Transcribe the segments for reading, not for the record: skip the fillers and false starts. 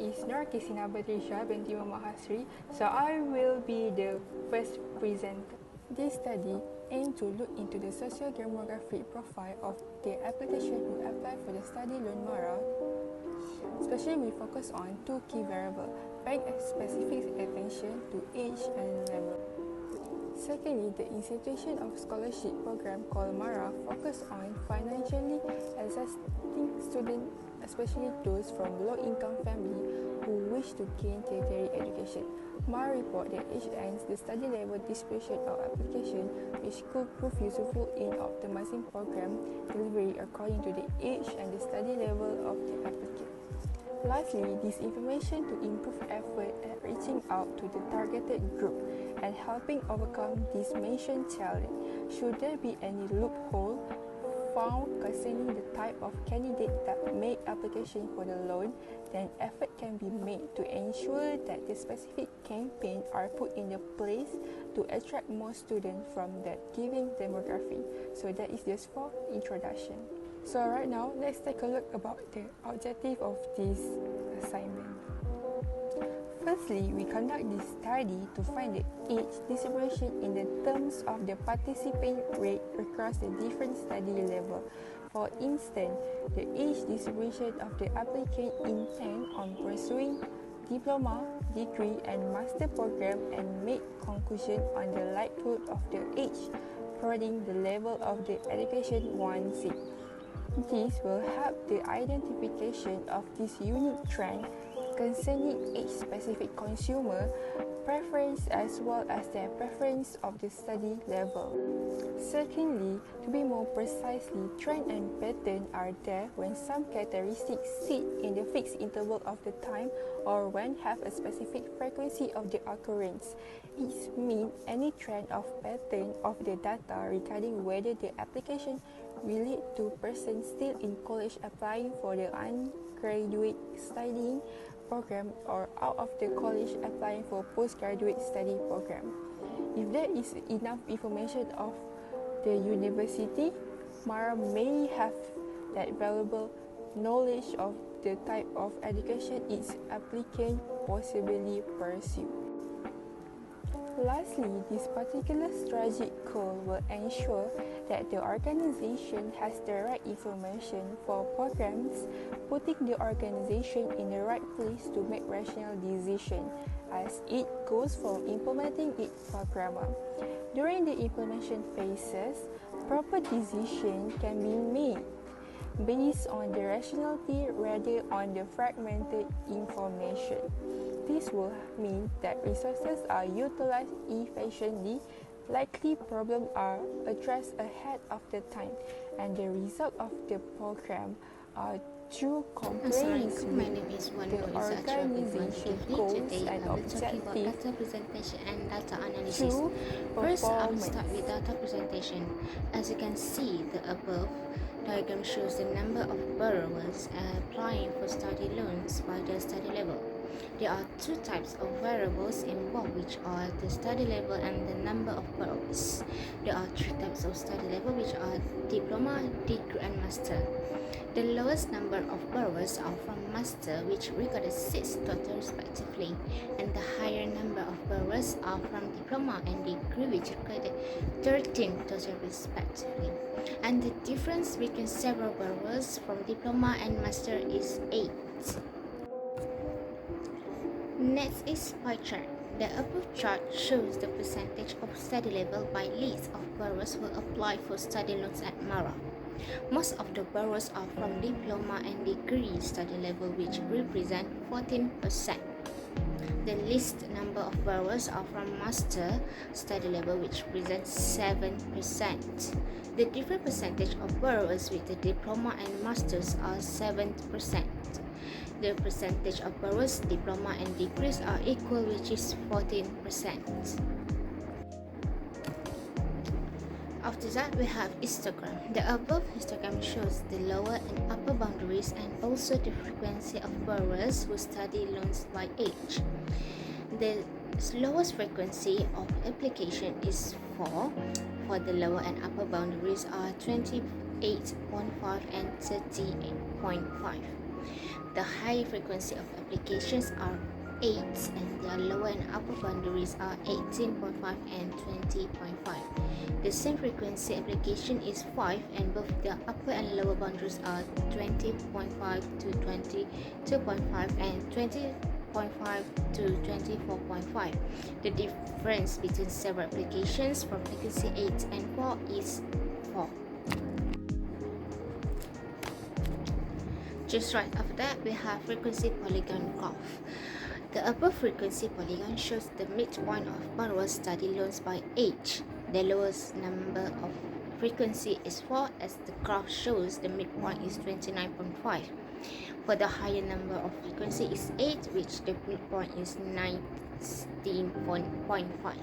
is QISTINA BATRISYIA binti Muhammad ASRI, so I will be the first presenter. This study aims to look into the socio-demographic profile of the application who apply for the study loan MARA. Especially we focus on two key variables, paying specific attention to age and level. Secondly, the institution of scholarship program called MARA focus on financially assisting students, especially those from low-income family who wish to gain tertiary education. MARA report that each ends the study level distribution of application, which could prove useful in optimizing program delivery according to the age and the study level of the applicant. Lastly, this information to improve effort at reaching out to the targeted group and helping overcome this mentioned challenge. Should there be any loophole found concerning the type of candidate that make application for the loan, then effort can be made to ensure that the specific campaign are put in the place to attract more students from that given demography. So that is just for introduction. So right now, let's take a look about the objective of this assignment. Firstly, we conduct this study to find the age distribution in the terms of the participant rate across the different study level. For instance, the age distribution of the applicant intent on pursuing diploma, degree and master program and make conclusion on the likelihood of the age according the level of the education one seek. This will help the identification of this unique trend concerning age-specific consumer preference as well as their preference of the study level. Secondly, to be more precisely, trend and pattern are there when some characteristics sit in the fixed interval of the time or when have a specific frequency of the occurrence. It means any trend of pattern of the data regarding whether the application relate to persons still in college applying for the undergraduate studying program or out of the college applying for postgraduate study program. If there is enough information of the university, MARA may have that valuable knowledge of the type of education its applicant possibly pursue. Lastly, this particular strategic goal will ensure that the organization has the right information for programs, putting the organization in the right place to make rational decisions as it goes from implementing its program. During the implementation phases, proper decisions can be made based on the rationality rather on the fragmented information. This will mean that resources are utilized efficiently, likely problems are addressed ahead of the time, and the result of the program are through compliance with the organization goals and objectives data presentation and data analysis. through First, I will performance. start with data presentation. As you can see, the above diagram shows the number of borrowers applying for study loans by their study level. There are two types of variables involved, which are the study level and the number of borrowers. There are three types of study level, which are diploma, degree and master. The lowest number of borrowers are from master, which recorded 6 total respectively, and the higher number of borrowers are from diploma and degree, which recorded 13 total respectively. And the difference between several borrowers from diploma and master is 8. Next is pie chart. The above chart shows the percentage of study level by list of borrowers who apply for study loans at MARA. Most of the borrowers are from diploma and degree study level, which represent 14%. The least number of borrowers are from master study level, which represents 7%. The different percentage of borrowers with the diploma and masters are 7%. The percentage of borrowers, diploma and degrees are equal, which is 14%. After that, we have histogram. The above histogram shows the lower and upper boundaries and also the frequency of borrowers who study loans by age. The lowest frequency of application is 4. For the lower and upper boundaries are 28.5 and 38.5. The high frequency of applications are 8 and their lower and upper boundaries are 18.5 and 20.5. The same frequency application is 5 and both their upper and lower boundaries are 20.5 to 22.5 and 20.5 to 24.5. The difference between several applications from frequency 8 and 4 is 4. Just right after that, we have frequency polygon graph. The above frequency polygon shows the midpoint of borrowers' study loans by age. The lowest number of frequency is 4, as the graph shows the midpoint is 29.5. For the higher number of frequency is 8, which the midpoint is 19.5.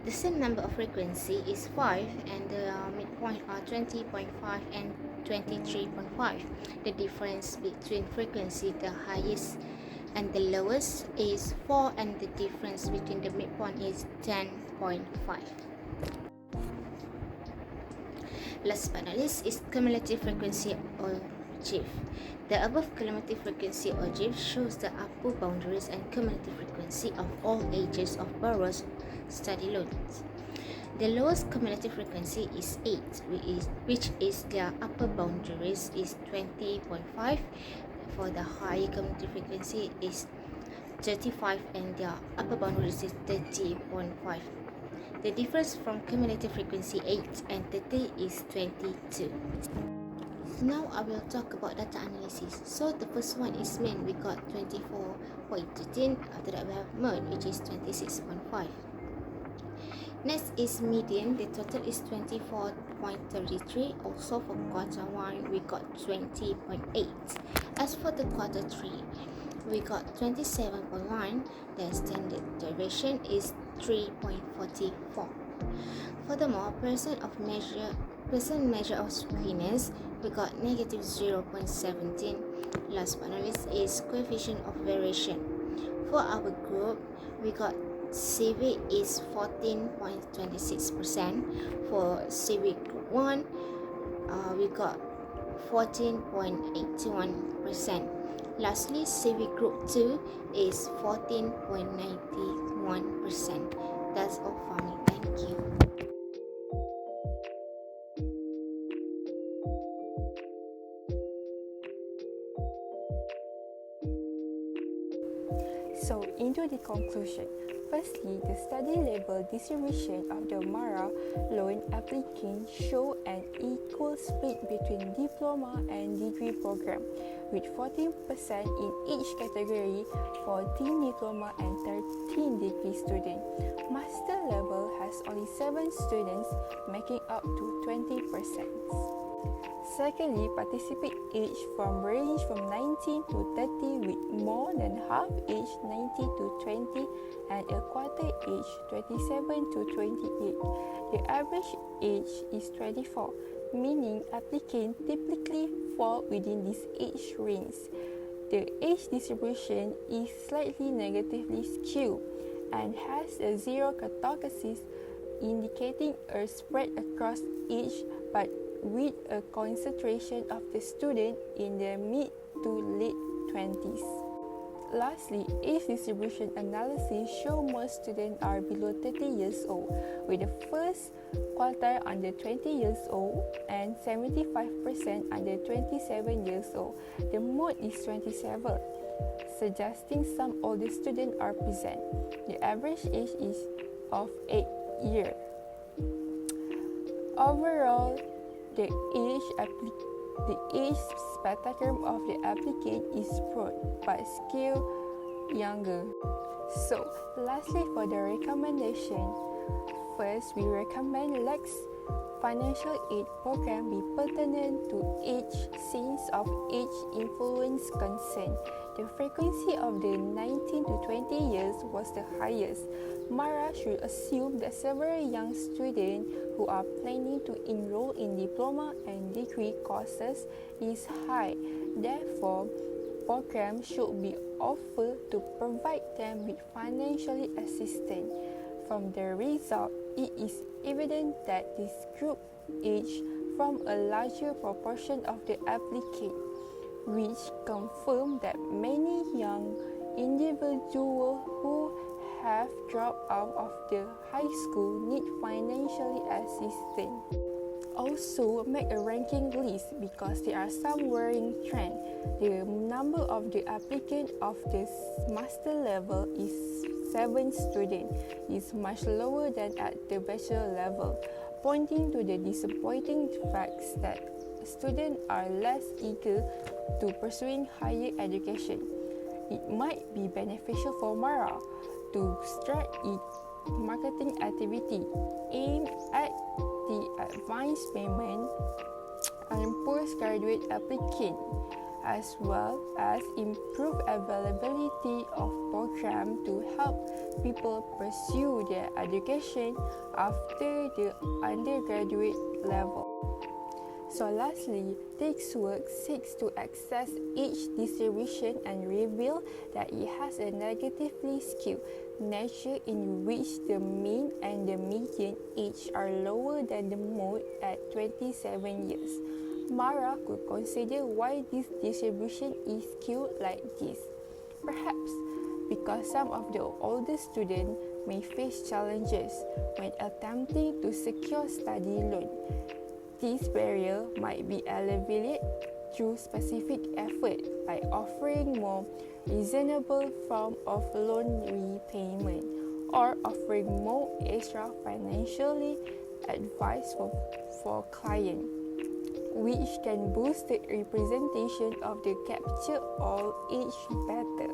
The same number of frequency is 5 and the midpoint are 20.5 and 23.5. The difference between frequency, the highest and the lowest, is 4 and the difference between the midpoint is 10.5. Last but not least is cumulative frequency or GIF. The above cumulative frequency or GIF shows the upper boundaries and cumulative frequency of all ages of borrowers' study loans. The lowest cumulative frequency is 8, which is their upper boundaries is 20.5. For the higher cumulative frequency is 35 and their upper boundaries is 30.5. The difference from cumulative frequency 8 and 30 is 22. Now I will talk about data analysis. So the first one is mean, we got 24.13. After that we have mode, which is 26.5. Next is median. The total is 24.33. Also for quarter 1 we got 20.8. As for the quarter 3 we got 27.1. The standard deviation is 3.44. Furthermore, percent measure of squeakiness, we got negative 0.17. Last but not least is coefficient of variation. For our group, we got civic is 14.26%. For civic group 1, we got 14.81%. Lastly, civic group 2 is 14.91%. That's all for me. Thank you. So, into the conclusion. Firstly, the study level distribution of the MARA loan applicants show an equal split between diploma and degree program, with 14% in each category for 10 diploma and 13 degree students. Master level has only 7 students, making up to 20%. Secondly, participant age range from 19 to 30, with more than half age 90 to 20 and a quarter age 27 to 28. The average age is 24, meaning applicants typically fall within this age range. The age distribution is slightly negatively skewed and has a zero caucasities, indicating a spread across age but with a concentration of the student in their mid to late 20s. Lastly, age distribution analysis show most students are below 30 years old, with the first quartile under 20 years old and 75% under 27 years old. The mode is 27, suggesting some older students are present. The average age is of 8 years. Overall, the age spectrum of the applicant is broad but skewed younger. So, lastly for the recommendation, first we recommend LECTURE'S financial aid program be pertinent to age since of age influence concern. The frequency of the 19 to 20 years was the highest. MARA should assume that several young students who are planning to enroll in diploma and degree courses is high. Therefore, programs should be offered to provide them with financial assistance. From the result, it is evident that this group age from a larger proportion of the applicant. which confirm that many young individuals who have dropped out of the high school need financial assistance. Also, make a ranking list because there are some worrying trends. The number of the applicant of the master level is 7 students, is much lower than at the bachelor level, pointing to the disappointing facts that students are less eager to pursuing higher education. It might be beneficial for Mara to start its marketing activity aimed at the advanced payment and postgraduate applicant, as well as improve availability of programs to help people pursue their education after the undergraduate level. So lastly, TaxWorks seeks to access age distribution and reveal that it has a negatively skewed nature in which the mean and the median age are lower than the mode at 27 years. Mara could consider why this distribution is skewed like this. Perhaps because some of the older students may face challenges when attempting to secure study loan. This barrier might be alleviated through specific effort by offering more reasonable form of loan repayment or offering more extra financially advice for clients, which can boost the representation of the captured all age better.